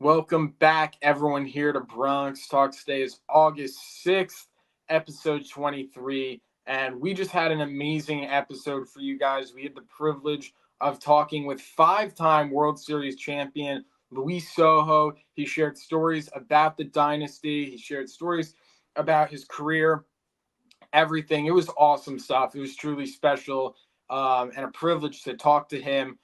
Welcome back, everyone, here to Bronx Talk. Today is August 6th, episode 23, and we just had an amazing episode for you guys. We had the privilege of talking with five-time World Series champion Luis Sojo. He shared stories about the Dynasty. He shared stories about his career, everything. It was awesome stuff. It was truly special and a privilege to talk to him.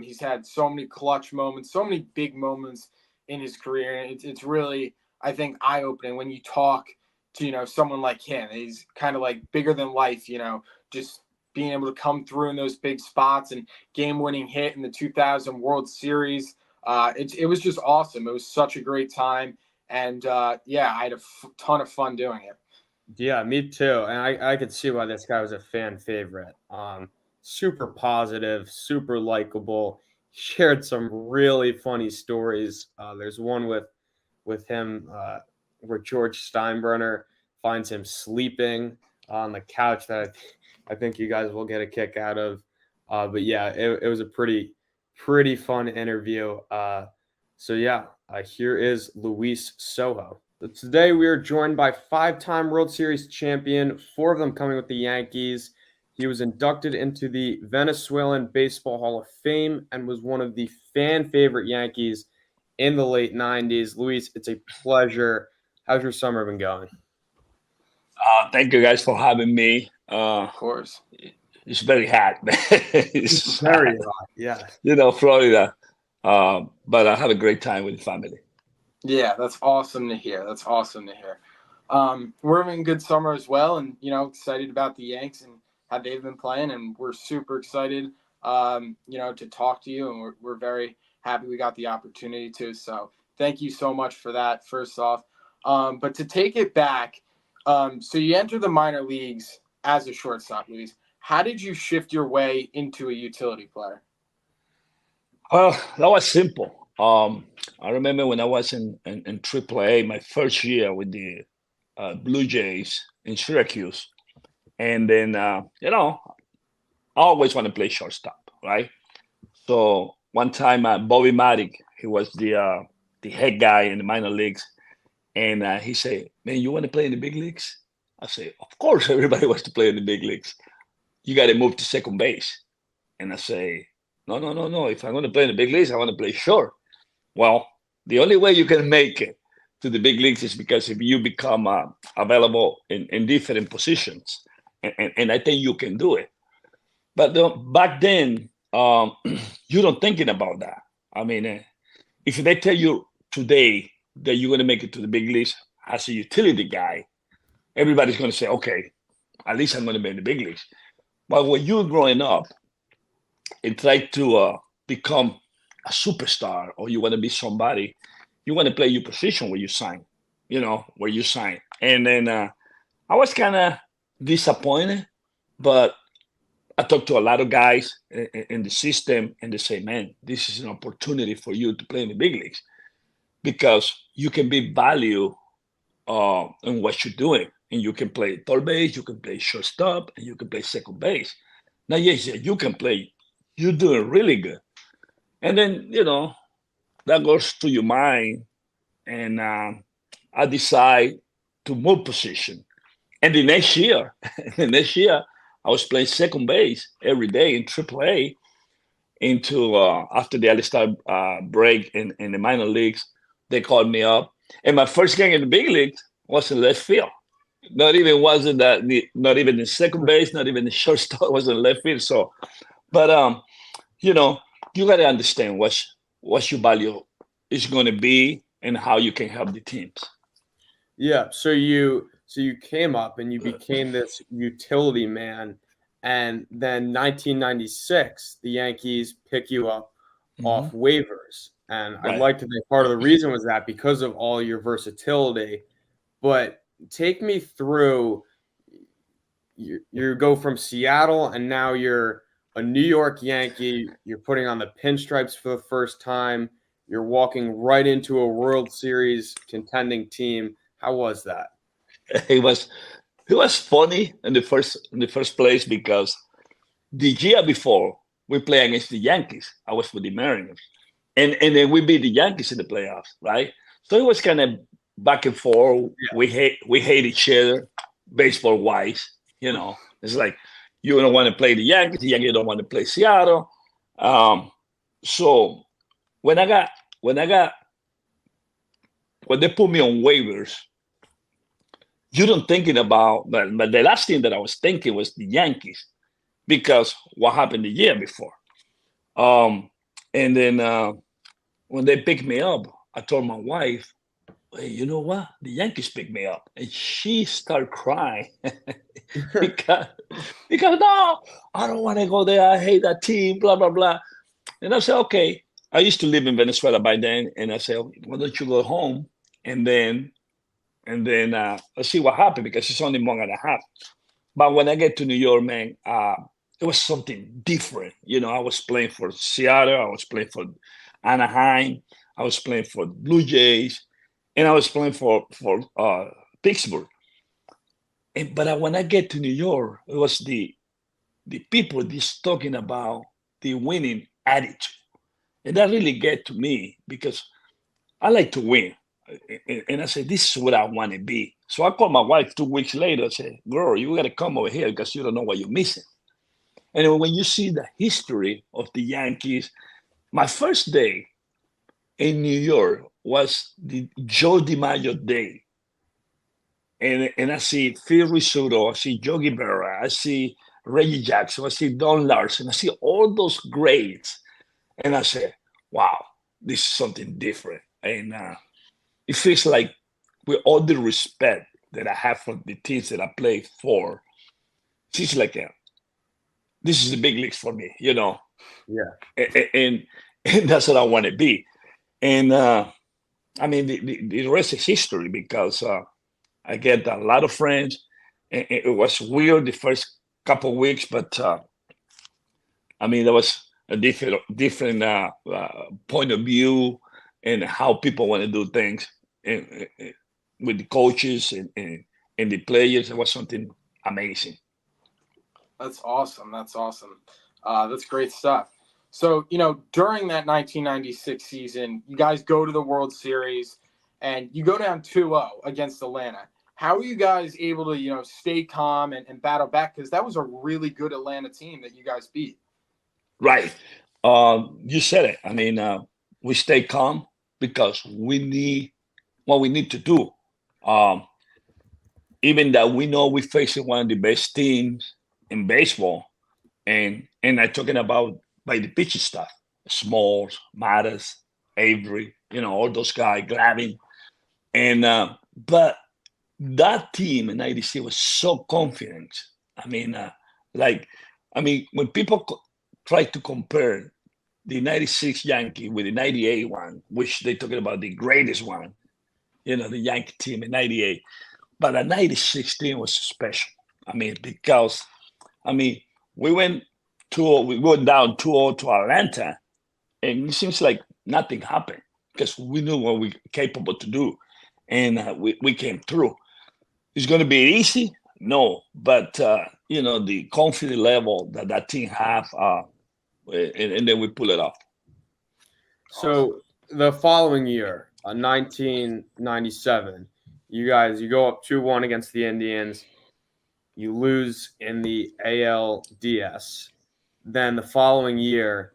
He's had so many clutch moments, so many big moments in his career. It's really, I think, eye-opening when you talk to, someone like him. He's kind of like bigger than life, just being able to come through in those big spots and game-winning hit in the 2000 World Series. It was just awesome. It was such a great time. And, I had a ton of fun doing it. Yeah, me too. And I could see why this guy was a fan favorite. Super positive, super likable. Shared some really funny stories. There's one with him where George Steinbrenner finds him sleeping on the couch that I think you guys will get a kick out of. But yeah, it was a pretty fun interview. Here is Luis Sojo. Today we are joined by five-time World Series champion, four of them coming with the Yankees. He was inducted into the Venezuelan Baseball Hall of Fame and was one of the fan favorite Yankees in the late 90s. Luis, it's a pleasure. How's your summer been going? Thank you guys for having me. Of course. It's very hot. It's very hot, yeah. Florida. But I have a great time with the family. Yeah, that's awesome to hear. We're having a good summer as well, and excited about the Yanks and how they've been playing, and we're super excited to talk to you, and we're very happy we got the opportunity to. So thank you so much for that, first off. But to take it back, so you entered the minor leagues as a shortstop, Luis. How did you shift your way into a utility player? Well, that was simple. I remember when I was in AAA, my first year with the Blue Jays in Syracuse. And then, I always want to play shortstop, right? So one time, Bobby Matic, he was the head guy in the minor leagues. And he said, man, you want to play in the big leagues? I say, of course, everybody wants to play in the big leagues. You got to move to second base. And I say, no. If I'm going to play in the big leagues, I want to play short. Well, the only way you can make it to the big leagues is because if you become available in different positions. And I think you can do it. But back then, you don't thinking about that. I mean, if they tell you today that you're going to make it to the big leagues as a utility guy, everybody's going to say, okay, at least I'm going to be in the big leagues. But when you're growing up and try to become a superstar, or you want to be somebody, you want to play your position where you sign. And then I was kind of disappointed, but I talked to a lot of guys in the system, and they say, man, this is an opportunity for you to play in the big leagues because you can be valued in what you're doing. And you can play third base, you can play shortstop, and you can play second base. Now, yes, you can play. You're doing really good. And then, that goes to your mind. And I decide to move position. And the next year, I was playing second base every day in AAA into after the All-Star break in the minor leagues. They called me up. And my first game in the big leagues was in left field. Not even in second base, not even the shortstop was in left field. So, but you got to understand what your value is going to be and how you can help the teams. Yeah. So you came up and you became this utility man, and then 1996, the Yankees pick you up off waivers. And Right. I'd like to think part of the reason was that because of all your versatility. But take me through, you go from Seattle and now you're a New York Yankee. You're putting on the pinstripes for the first time. You're walking right into a World Series contending team. How was that? It was funny in the first place because the year before we played against the Yankees, I was with the Mariners, and then we beat the Yankees in the playoffs, right? So it was kind of back and forth. Yeah. We hate each other, baseball wise. It's like you don't want to play the Yankees don't want to play Seattle. So when I got when they put me on waivers, you don't thinking about, but the last thing that I was thinking was the Yankees because what happened the year before. And then when they picked me up, I told my wife, "Hey, you know what? The Yankees picked me up," and she started crying because no, I don't want to go there. I hate that team. Blah blah blah. And I said, okay. I used to live in Venezuela by then, and I said, why don't you go home and then let's see what happened because it's only month and a half. But when I get to New York, man, it was something different. I was playing for Seattle, I was playing for Anaheim, I was playing for Blue Jays, and I was playing for Pittsburgh. But when I get to New York, it was the people just talking about the winning attitude, and that really get to me because I like to win. And I said, this is what I want to be. So I called my wife 2 weeks later. I said, girl, you got to come over here because you don't know what you're missing. And when you see the history of the Yankees, my first day in New York was the Joe DiMaggio day. And I see Phil Rizzuto, I see Yogi Berra, I see Reggie Jackson, I see Don Larson, I see all those greats. And I said, wow, this is something different. And it feels like, with all the respect that I have for the teams that I play for, it's like this is the big leagues for me, Yeah. And that's what I want to be. And I mean, the rest is history because I get a lot of friends. And it was weird the first couple of weeks, but I mean, there was a different point of view and how people want to do things. And with the coaches and the players, it was something amazing. That's awesome. That's great stuff. So, during that 1996 season, you guys go to the World Series and you go down 2-0 against Atlanta. How are you guys able to, stay calm and battle back? Because that was a really good Atlanta team that you guys beat. Right. You said it. I mean, we stay calm because we need what we need to do. Even that we know we're facing one of the best teams in baseball, and I'm talking about by the pitching stuff, Smalls, Mattis, Avery, all those guys, Glavine, and but that team in '96 was so confident. I mean, when people try to compare the '96 Yankee with the '98 one, which they're talking about the greatest one, the Yankee team in '98. But the '96 team was special. I mean, because we went down 2-0 to Atlanta, and it seems like nothing happened because we knew what we were capable to do, and we came through. It's going to be easy, no, but the confidence level that team have, and then we pull it off. So the following year, 1997, you go up 2-1 against the Indians. You lose in the ALDS. Then the following year,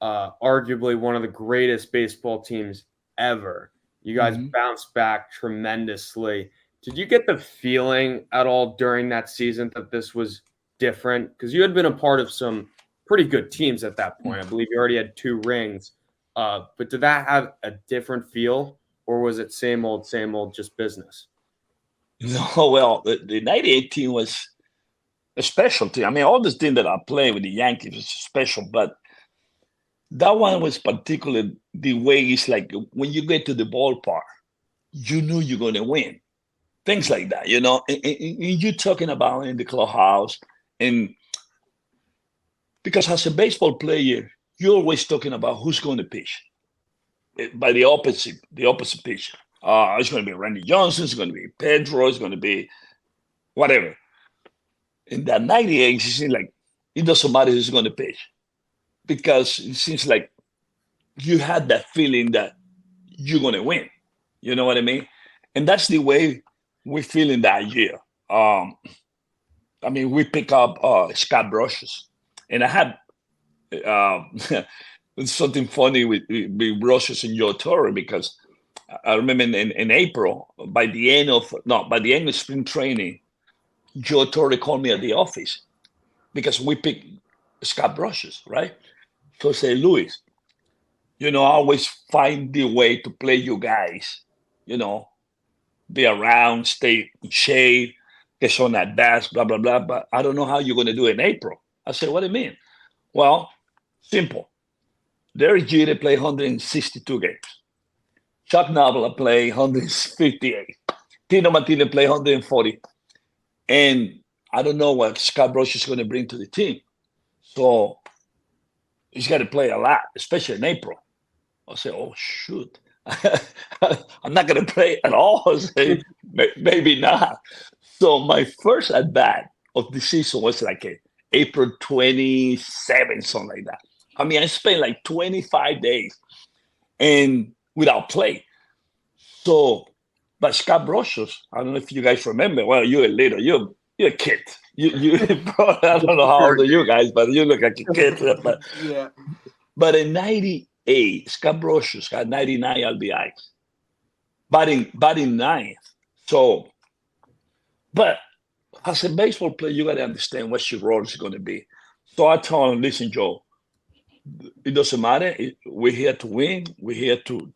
arguably one of the greatest baseball teams ever. You guys bounced back tremendously. Did you get the feeling at all during that season that this was different? Because you had been a part of some pretty good teams at that point. I believe you already had 2 rings. But did that have a different feel, or was it same old, just business? No, well, the '98 team was a special team. I mean, all this team that I played with the Yankees was special, but that one was particularly the way it's like when you get to the ballpark, you knew you're going to win. Things like that, And you're talking about in the clubhouse, and because as a baseball player, you're always talking about who's going to pitch by the opposite pitcher. It's going to be Randy Johnson, it's going to be Pedro, it's going to be whatever. In that '98, it seems like it doesn't matter who's going to pitch because it seems like you had that feeling that you're going to win. You know what I mean? And that's the way we're feeling that year. I mean, we pick up Scott Brushes, and I had something funny with Brushes and Joe Torre, because I remember in April, by the end of spring training, Joe Torre called me at the office because we picked Scott Brushes, right? So I say, Luis, I always find the way to play you guys, you know, be around, stay in shape, get on at bats, blah, blah, blah. But I don't know how you're going to do it in April. I said, what do you mean? Well, simple. Derek Jeter played 162 games. Chuck Noble played 158. Tino Martinez played 140. And I don't know what Scott Brooks is going to bring to the team. So he's got to play a lot, especially in April. I say, oh, shoot. I'm not going to play at all. I say, maybe not. So my first at bat of the season was like April 27, something like that. I mean, I spent like 25 days and without play. So, but Scott Brocious, I don't know if you guys remember. Well, you're a kid. You I don't know how old are you guys, but you look like a kid. But Yeah. But in '98, Scott Brocious got 99 RBIs, batting ninth. So, but as a baseball player, you got to understand what your role is going to be. So I told him, listen, Joe, it doesn't matter. We're here to win. We're here to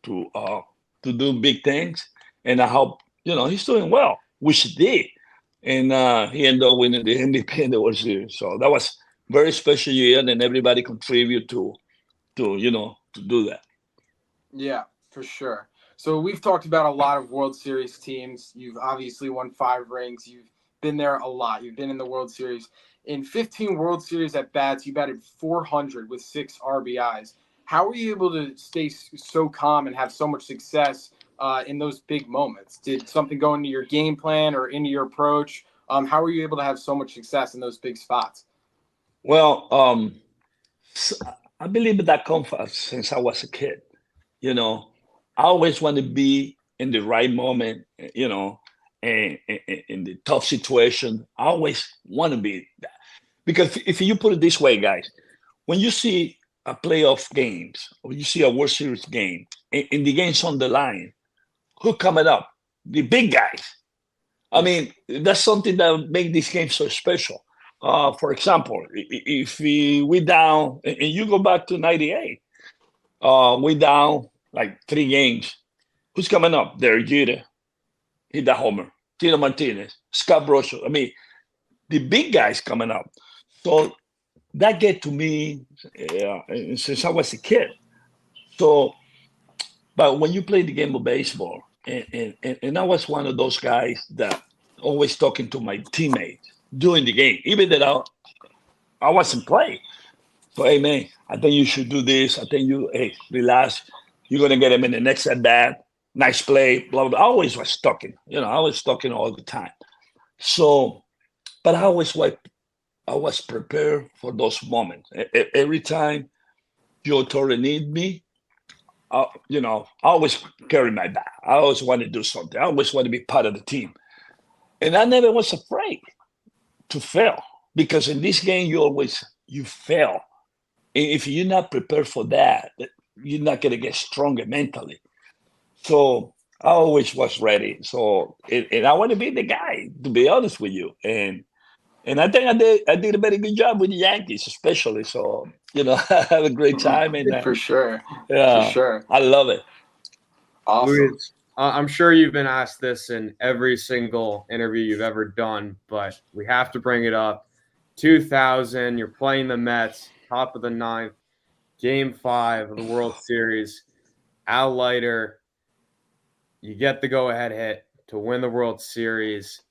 do big things. And I hope he's doing well, which he did. And he ended up winning the MVP in the World Series. So that was very special year, and everybody contribute to do that. Yeah, for sure. So we've talked about a lot of World Series teams. You've obviously won 5 rings. You've been there a lot. You've been in the World Series. In 15 World Series at bats, you batted 400 with 6 RBIs. How were you able to stay so calm and have so much success in those big moments? Did something go into your game plan or into your approach? How were you able to have so much success in those big spots? Well, I believe that comes since I was a kid. I always want to be in the right moment, and in the tough situation. I always want to be that. Because if you put it this way, guys, when you see a playoff games or you see a World Series game, and the game's on the line, who coming up? The big guys. I mean, that's something that makes this game so special. For example, if we down, and you go back to '98, we down like 3 games. Who's coming up? Derek Jeter, hit the homer. Tino Martinez, Scott Brosho. I mean, the big guys coming up. So that get to me since I was a kid. So, but when you play the game of baseball, and I was one of those guys that always talking to my teammates during the game, even that I wasn't playing. So, hey, man, I think you should do this. I think relax. You're going to get him in the next at bat. Nice play, blah, blah. I always was talking. I was talking all the time. So, but I was prepared for those moments. Every time Joe Torre need me, I always carry my bat. I always want to do something. I always want to be part of the team. And I never was afraid to fail, because in this game, you fail. If you're not prepared for that, you're not going to get stronger mentally. So I always was ready. So, and I want to be the guy, to be honest with you. And I think I did a very good job with the Yankees, especially. So, I had a great time. And For sure. Yeah, For sure. I love it. Awesome. Luis, I'm sure you've been asked this in every single interview you've ever done, but we have to bring it up. 2000, you're playing the Mets, top of the 9th, Game 5 of the World Series. Al Leiter, you get the go-ahead hit to win the World Series.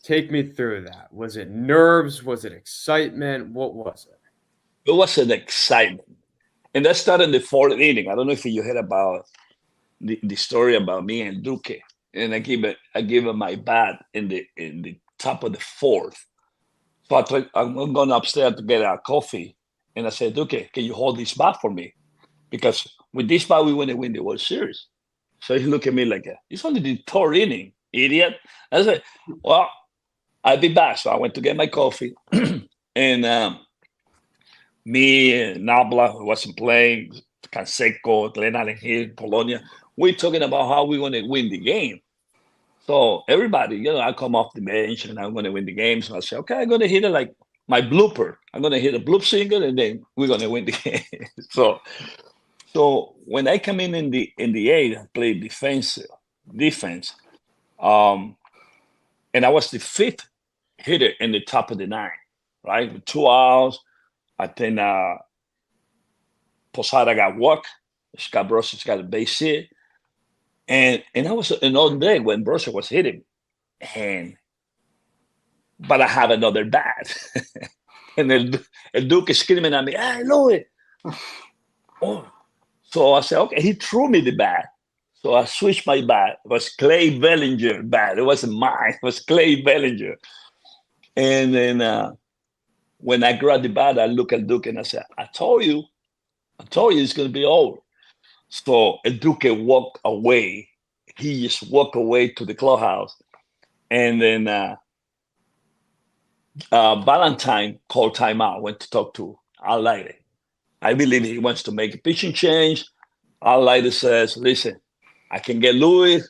Take me through that. Was it nerves? Was it excitement? What was it? It was an excitement. And that started in the 4th inning. I don't know if you heard about the story about me and Duque. And I gave him my bat in the top of the 4th. So I'm going upstairs to get a coffee. And I said, Duque, can you hold this bat for me? because with this bat we want to win the World Series. So he looked at me like, it's only the third inning, idiot. I said, well, I'll be back. So I went to get my coffee, and me and Nabla, who wasn't playing, Canseco, Glenn Allen here, Polonia, we're talking about how we're going to win the game. So everybody, I come off the bench and I'm going to win the game. So I say, okay, I'm going to hit it like my blooper. I'm going to hit a bloop single, and then we're going to win the game. So when I come in the eighth, I played defense, and I was the fifth hitter in the top of the nine, right? With 2 outs, I think Posada got walked, Scott Brosius got a base hit, and I was another day when Brosius was hitting, but I have another bat, and the Duke is screaming at me, "Hey, Louis!" Oh. So I said, okay, he threw me the bat. So I switched my bat. It was Clay Bellinger bat. It wasn't mine. It was Clay Bellinger. And then when I grabbed the bat, I looked at Duke and I said, I told you it's going to be over. So Duke walked away. He just walked away to the clubhouse. And then Valentine called timeout, went to talk to Al Leiter. I believe he wants to make a pitching change. Al Leiter says, listen, I can get Louis.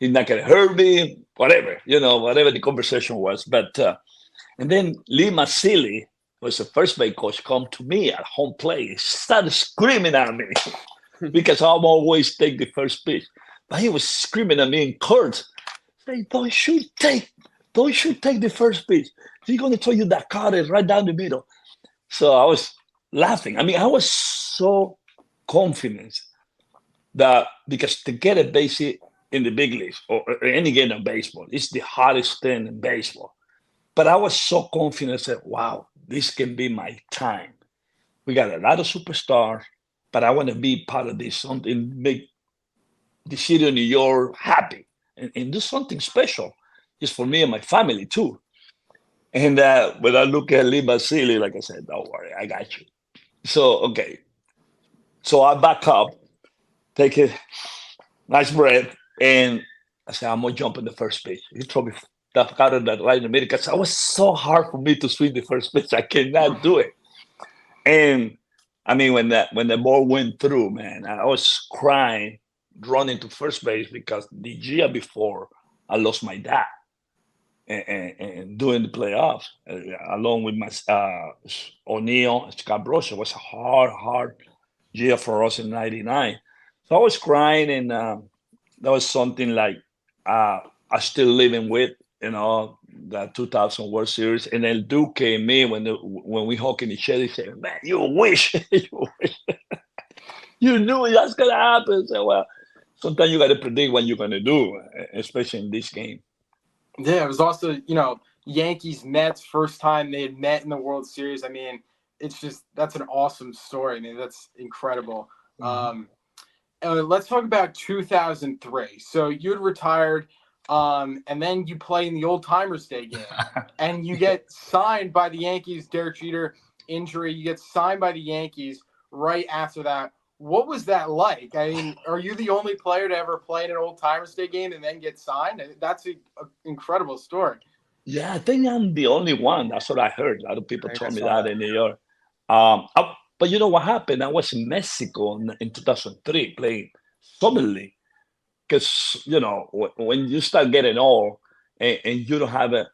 He's not going to hurt me, whatever, whatever the conversation was. But and then Lee Mazzilli, was the first base coach, come to me at home plate. He started screaming at me because I'm always take the first pitch. But he was screaming at me in court, saying, don't you take the first pitch. He's going to throw you that cutter right down the middle. So I was laughing. I mean, I was so confident that because to get a base hit in the big leagues or any game of baseball, it's the hardest thing in baseball. But I was so confident, I said, wow, this can be my time. We got a lot of superstars, but I want to be part of this, something, make the city of New York happy and do something special just for me and my family too. And when I look at Lee Basili, like I said, don't worry, I got you. So, okay. So I back up, take a nice breath, and I said, I'm going to jump in the first pitch. He threw me that got that right in the middle because it was so hard for me to swing the first pitch. I cannot do it. And I mean, when the ball went through, man, I was crying, running to first base because the year before I lost my dad. And doing the playoffs along with my O'Neill, Scott Brosius, was a hard year for us in '99. So I was crying, and that was something like I still living with, that 2000 World Series. And then Duke came in when we hug in the shed. He said, "Man, you wish, you knew that's gonna happen." So well, sometimes you got to predict what you're gonna do, especially in this game. Yeah, it was also, Yankees Mets, first time they had met in the World Series. I mean, that's an awesome story. I mean, that's incredible. Mm-hmm. Let's talk about 2003. So you had retired, and then you play in the Old Timers Day game, and you get signed by the Yankees. Derek Jeter injury, you get signed by the Yankees right after that. What was that like? I mean, are you the only player to ever play in an Old Timers Day game and then get signed? That's an incredible story. Yeah, I think I'm the only one. That's what I heard. A lot of people told me that in New York. But you know what happened? I was in Mexico in 2003 playing summer league. Because, when you start getting old and you don't have a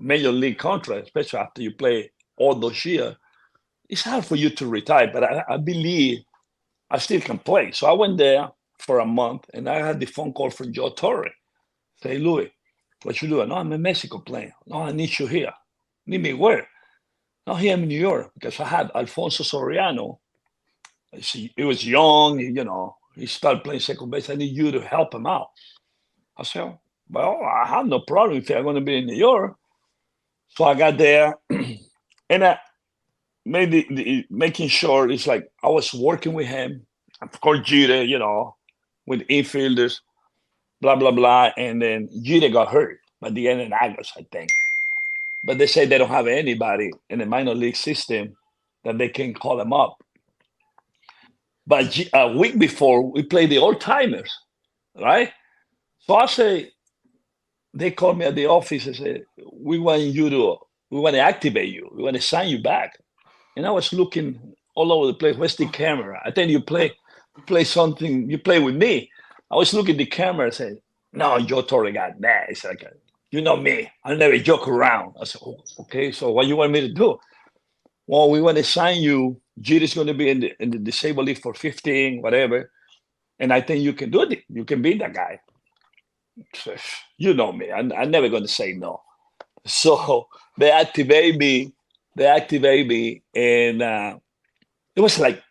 major league contract, especially after you play all those years, it's hard for you to retire. But I believe I still can play. So I went there for a month, and I had the phone call from Joe Torre. Say, Louis, what you doing? No, I'm in Mexico playing. No, I need you here. Need me where? No, here in New York, because I had Alfonso Soriano. He was young, he started playing second base. I need you to help him out. I said, well, I have no problem if I'm going to be in New York. So I got there, and I made making sure it's like I was working with him. Of course, Jeter, with infielders, blah, blah, blah. And then Jeter got hurt by the end of August, I think. But they say they don't have anybody in the minor league system that they can call him up. But a week before, we played the old timers, right? So I say, they called me at the office and said, we want to activate you. We want to sign you back. And I was looking all over the place. Where's the camera? I think you play something, you play with me. I was looking at the camera and said, no, Joe totally got mad. It's like, you know me, I'll never joke around. I said, oh, okay, so what you want me to do? Well, we want to sign you. Jeter's going to be in the disabled league for 15, whatever. And I think you can do it. You can be that guy. You know me. I'm never going to say no. So they activate me. And it was like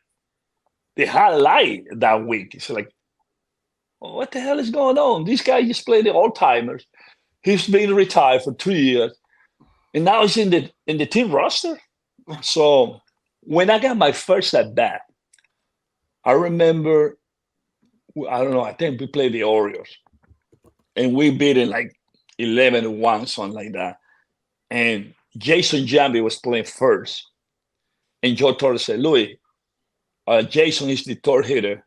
the highlight that week. It's like, what the hell is going on? This guy just played the old timers. He's been retired for 2 years, and now he's in the team roster. So when I got my first at bat, I remember, I don't know, I think we played the Orioles, and we beat it like 11-1, something like that. And Jason Giambi was playing first, and Joe Torres said, Louis, Jason is the third hitter.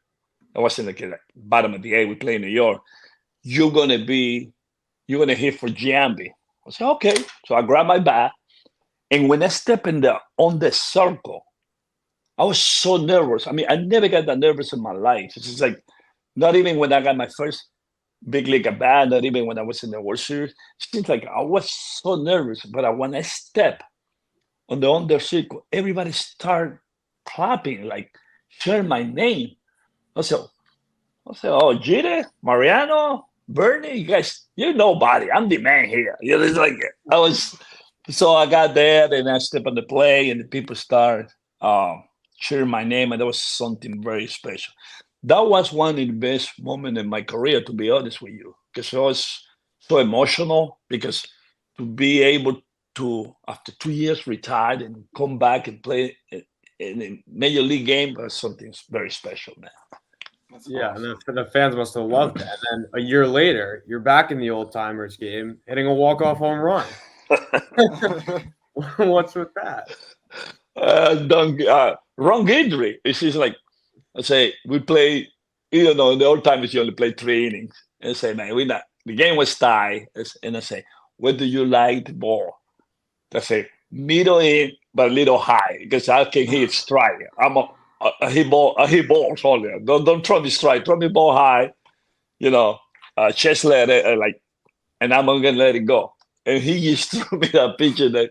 I was in the bottom of the eighth. We play in New York. You're gonna hit for Giambi. I said, okay. So I grabbed my bat, and when I stepped on the circle, I was so nervous. I mean, I never got that nervous in my life. It's just like, not even when I got my first big league at bat, not even when I was in the World Series. It seems like I was so nervous. But when I step on the under circle, everybody started clapping, like sharing my name. I said, oh, Jeter, Mariano, Bernie, you guys, you're nobody. I'm the man here. You know, it's like so I got there, and I stepped on the play, and the people started cheering my name, and that was something very special. That was one of the best moments in my career, to be honest with you, because it was so emotional, because to be able to, after 2 years, retired and come back and play in a major league game was something very special, man. That's Yeah, awesome. and the fans must have loved that. And then a year later, you're back in the old timers game, hitting a walk-off home run. What's with that? Wrong injury. It's just like, I say, we play, in the old timers, you only play 3 innings. And I say, man, the game was tied. And I say, where do you like the ball? I say, middle in, but a little high, because I can hit strike. I hit balls only. Don't throw me strike. Throw me ball high, chest let it, and I'm gonna let it go. And he just threw me that picture that,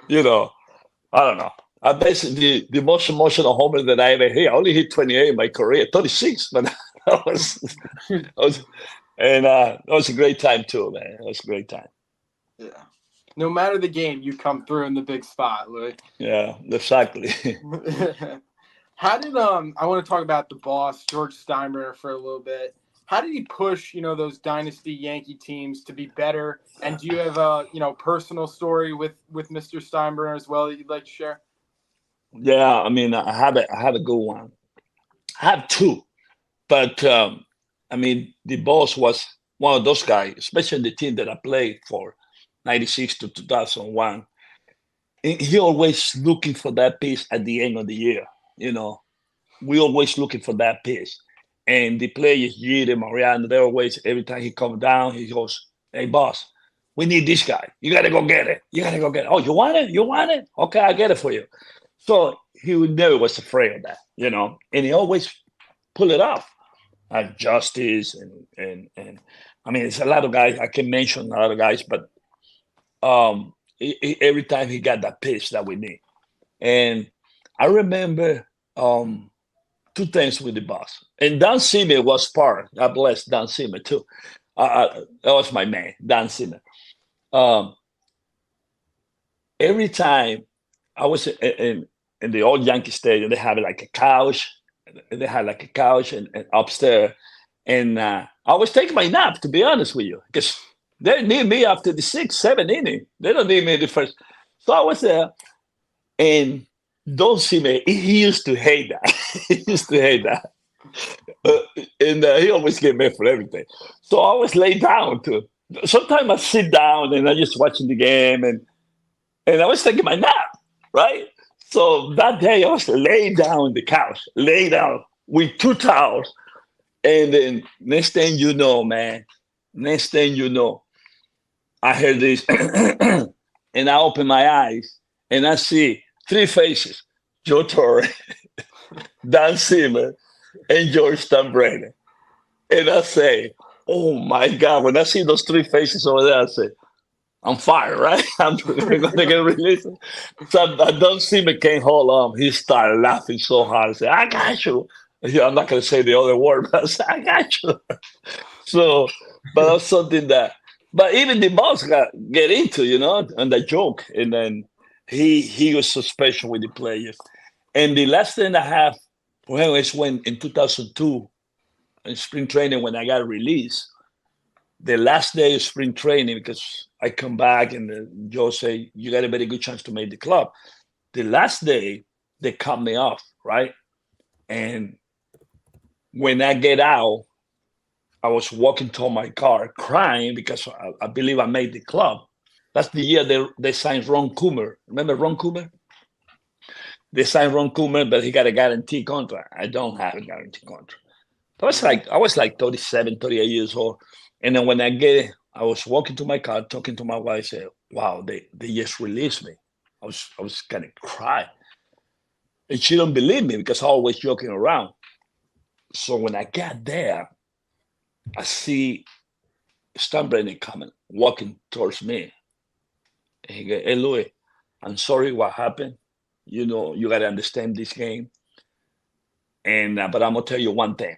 I don't know. I basically the most emotional homer that I ever hit. I only hit 28 in my career, 36, but that was a great time too, man. It was a great time. Yeah. No matter the game, you come through in the big spot, Louis. Yeah, exactly. How did I want to talk about the boss, George Steinbrenner, for a little bit. How did he push, those dynasty Yankee teams to be better? And do you have a, personal story with Mr. Steinbrenner as well that you'd like to share? Yeah, I mean, I have a good one. I have two, but the boss was one of those guys, especially the team that I played for, 96 to 2001. He always looking for that piece at the end of the year. We always looking for that piece. And the players, Jeter, Mariano, they always, every time he comes down, he goes, hey, boss, we need this guy. You got to go get it. Oh, you want it? You want it? Okay, I get it for you. So he never was afraid of that, and he always pull it off. Justice and I mean, it's a lot of guys. I can mention a lot of guys, but every time he got that pitch that we need. And I remember 2 things with the boss. And Dan Seaman was part. God bless Dan Seaman too. That was my man, Dan Seaman. Every time I was in the old Yankee Stadium, they have like a couch. They had like a couch and upstairs. And I was taking my nap, to be honest with you, because they need me after the 6th, 7th inning. They don't need me in the first. So I was there, and don't see me. He used to hate that. He used to hate that. And he always get mad for everything. So I was laid down too. Sometimes I sit down and I just watching the game, and I was taking my nap, right? So that day I was laid down on the couch, laid down with 2 towels. And then next thing you know, man, next thing you know, I heard this and I open my eyes and I see 3 faces: Joe Torre, Dan Zimmer, and George Steinbrenner. And I say, oh my God, when I see those 3 faces over there, I say, I'm fired, right? I'm going to get released. So I don't see me can't hold on. He started laughing so hard. I said, I got you. Yeah, I'm not going to say the other word, but I said, I got you. So, but that's something that, but even the boss got get into, and the joke. And then he was so special with the players. And the last thing I have for him is when in 2002, in spring training, when I got released, the last day of spring training, because I come back and Joe say, you got a very good chance to make the club. The last day, they cut me off, right? And when I get out, I was walking to my car crying because I believe I made the club. That's the year they signed Ron Coomer. Remember Ron Coomer? They signed Ron Coomer, but he got a guarantee contract. I don't have a guarantee contract. I was like 37, 38 years old. And then when I was walking to my car, talking to my wife, I said, wow, they just released me. I was gonna cry. And she don't believe me because I always joking around. So when I got there, I see Steinbrenner coming, walking towards me. And he goes, hey, Louis, I'm sorry what happened. You got to understand this game. And but I'm going to tell you one thing.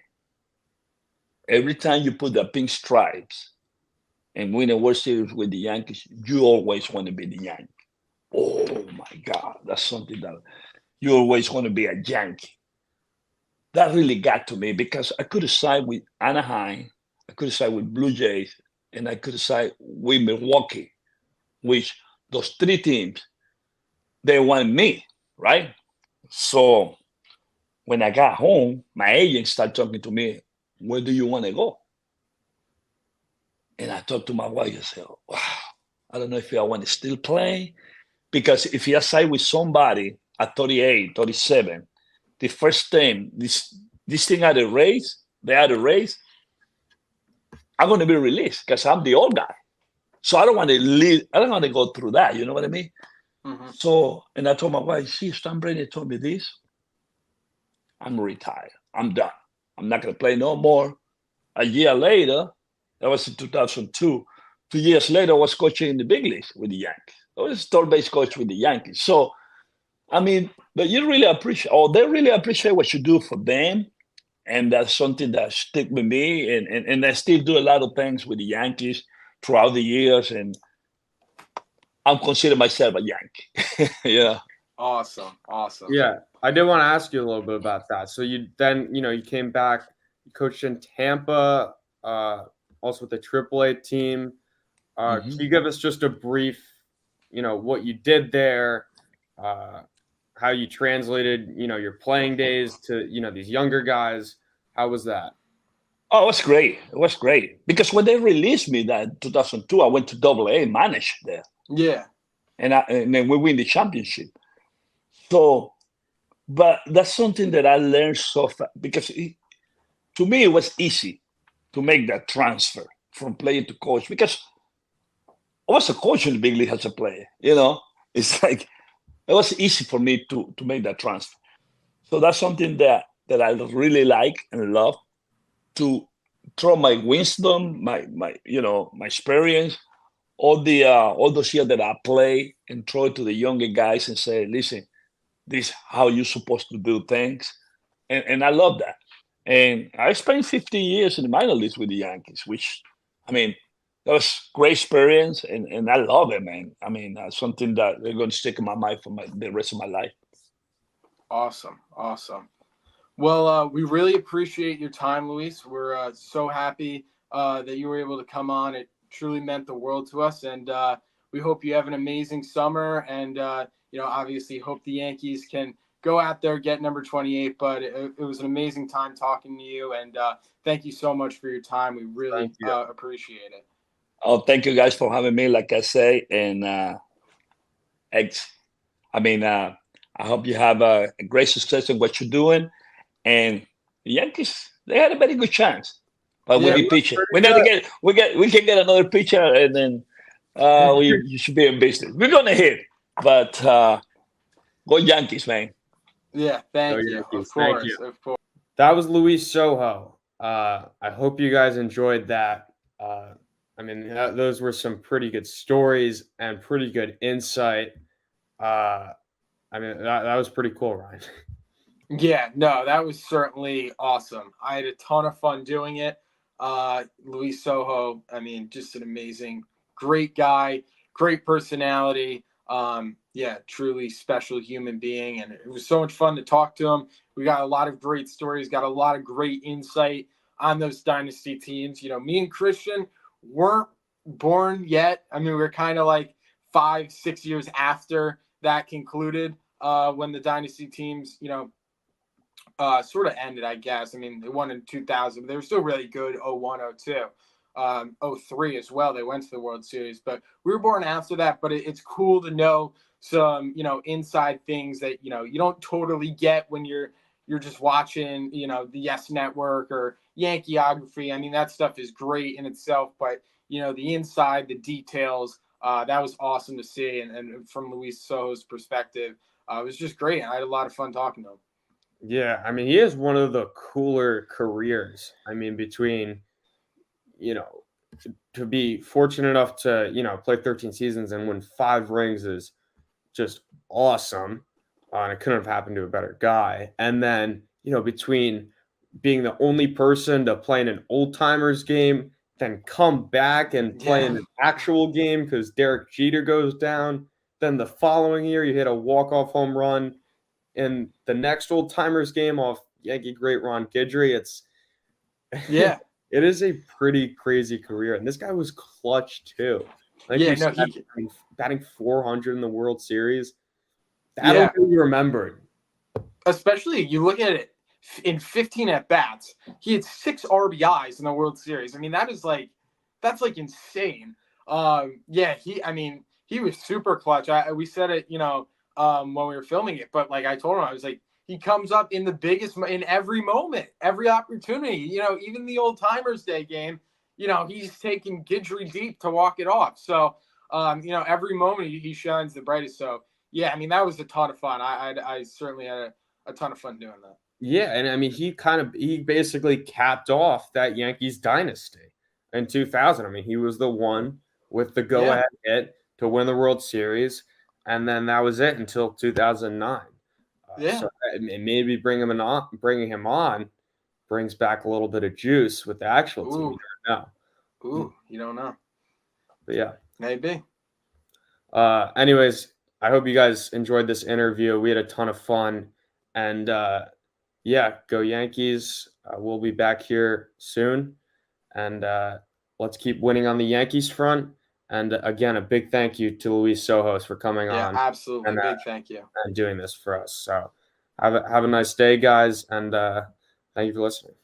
Every time you put the pink stripes and win a World Series with the Yankees, you always want to be the Yankee. Oh, my God. That's something that you always want to be a Yankee. That really got to me because I could have signed with Anaheim, I could have signed with Blue Jays, and I could have signed with Milwaukee, which those 3 teams, they want me, right? So when I got home, my agent started talking to me, where do you want to go? And I talked to my wife, I said, wow, I don't know if I want to still play. Because if you sign with somebody at 38, 37, the first time this thing had a race, I'm going to be released because I'm the old guy. So I don't want to leave. I don't want to go through that. You know what I mean? Mm-hmm. So, and I told my wife, see, Steinbrenner told me this. I'm retired. I'm done. I'm not going to play no more. A year later, that was in 2002. 2 years later, I was coaching in the big leagues with the Yankees. I was third base coach with the Yankees. So, I mean, but you really appreciate, they really appreciate what you do for them. And that's something that stick with me. And I still do a lot of things with the Yankees throughout the years. And I'm consider myself a Yankee. Yeah. Awesome. Yeah, I did want to ask you a little bit about that. So you then, you came back, you coached in Tampa, also with the AAA team. Can you give us just a brief, what you did there, how you translated, your playing days to, these younger guys? How was that? Oh, it was great. It was great because when they released me that 2002, I went to AA, managed there. Yeah. And then we win the championship. So, but that's something that I learned so fast because to me, it was easy to make that transfer from player to coach because I was a coach in the big league as a player. It's like it was easy for me to make that transfer. So that's something that I really like and love to throw my wisdom, my experience, all those years that I play and throw it to the younger guys and say, listen, this is how you're supposed to do things. And I love that. And I spent 15 years in the minor leagues with the Yankees, which, I mean, that was great experience. And I love it, man. I mean, something that they're going to stick in my mind for the rest of my life. Awesome. Well, we really appreciate your time, Luis. We're so happy that you were able to come on. It truly meant the world to us. And we hope you have an amazing summer. And, obviously hope the Yankees can go out there, get number 28. But it was an amazing time talking to you. And thank you so much for your time. We really appreciate it. Oh, thank you guys for having me, like I say. And I hope you have a great success in what you're doing. And the Yankees, they had a very good chance. But Yeah, we need pitching. We need to get we can get another pitcher, and then you should be in business. We're gonna hit, but go Yankees, man. Yeah, thank you. Yankees. Of course, Thank you. of course. That was Luis Sojo. I hope you guys enjoyed that. I mean, those were some pretty good stories and pretty good insight. I mean, that was pretty cool, Ryan. Yeah, no, that was certainly awesome. I had a ton of fun doing it. Luis Sojo, I mean, just an amazing, great guy, great personality. Yeah, truly special human being. And it was so much fun to talk to him. We got a lot of great stories, got a lot of great insight on those dynasty teams. You know, me and Christian weren't born yet. I mean, we were kind of like 5-6 years after that concluded when the dynasty teams, you know, sort of ended, I guess. I mean, they won in 2000, but they were still really good 01, 02. 03 as well. They went to the World Series, but we were born after that. But it's cool to know some, you know, inside things that, you know, you don't totally get when you're just watching, you know, the Yes Network or Yankeeography. I mean, that stuff is great in itself, but, you know, the inside, the details, that was awesome to see. And from Luis Sojo's perspective, it was just great. I had a lot of fun talking to him. Yeah, I mean, he has one of the cooler careers. I mean, between, you know, to be fortunate enough to, you know, play 13 seasons and win 5 rings is just awesome. And it couldn't have happened to a better guy. And then, you know, between being the only person to play in an old timers game, then come back and play in an actual game because Derek Jeter goes down. Then the following year, you hit a walk-off home run in the next old timers game off Yankee great Ron Guidry. It is a pretty crazy career, and this guy was clutch too. Like batting 400 in the World Series. That'll be remembered. Especially you look at it in 15 at bats, he had 6 RBIs in the World Series. I mean, that's like insane. He was super clutch. We said it, you know, when we were filming it, but like I told him, I was like, he comes up in the biggest, in every moment, every opportunity, you know, even the old timers day game, you know, he's taking Guidry deep to walk it off. So, you know, every moment he shines the brightest. So yeah, I mean, that was a ton of fun. I certainly had a ton of fun doing that. Yeah. And I mean, he basically capped off that Yankees dynasty in 2000. I mean, he was the one with the go ahead hit to win the World Series. And then that was it until 2009. So maybe bringing him on brings back a little bit of juice with the actual team. You don't know. You don't know. But yeah. Maybe. Anyways, I hope you guys enjoyed this interview. We had a ton of fun. And go Yankees. We'll be back here soon. And let's keep winning on the Yankees front. And again, a big thank you to Luis Sojo for coming on. Yeah, absolutely. Big thank you. And doing this for us. So have a nice day, guys. And thank you for listening.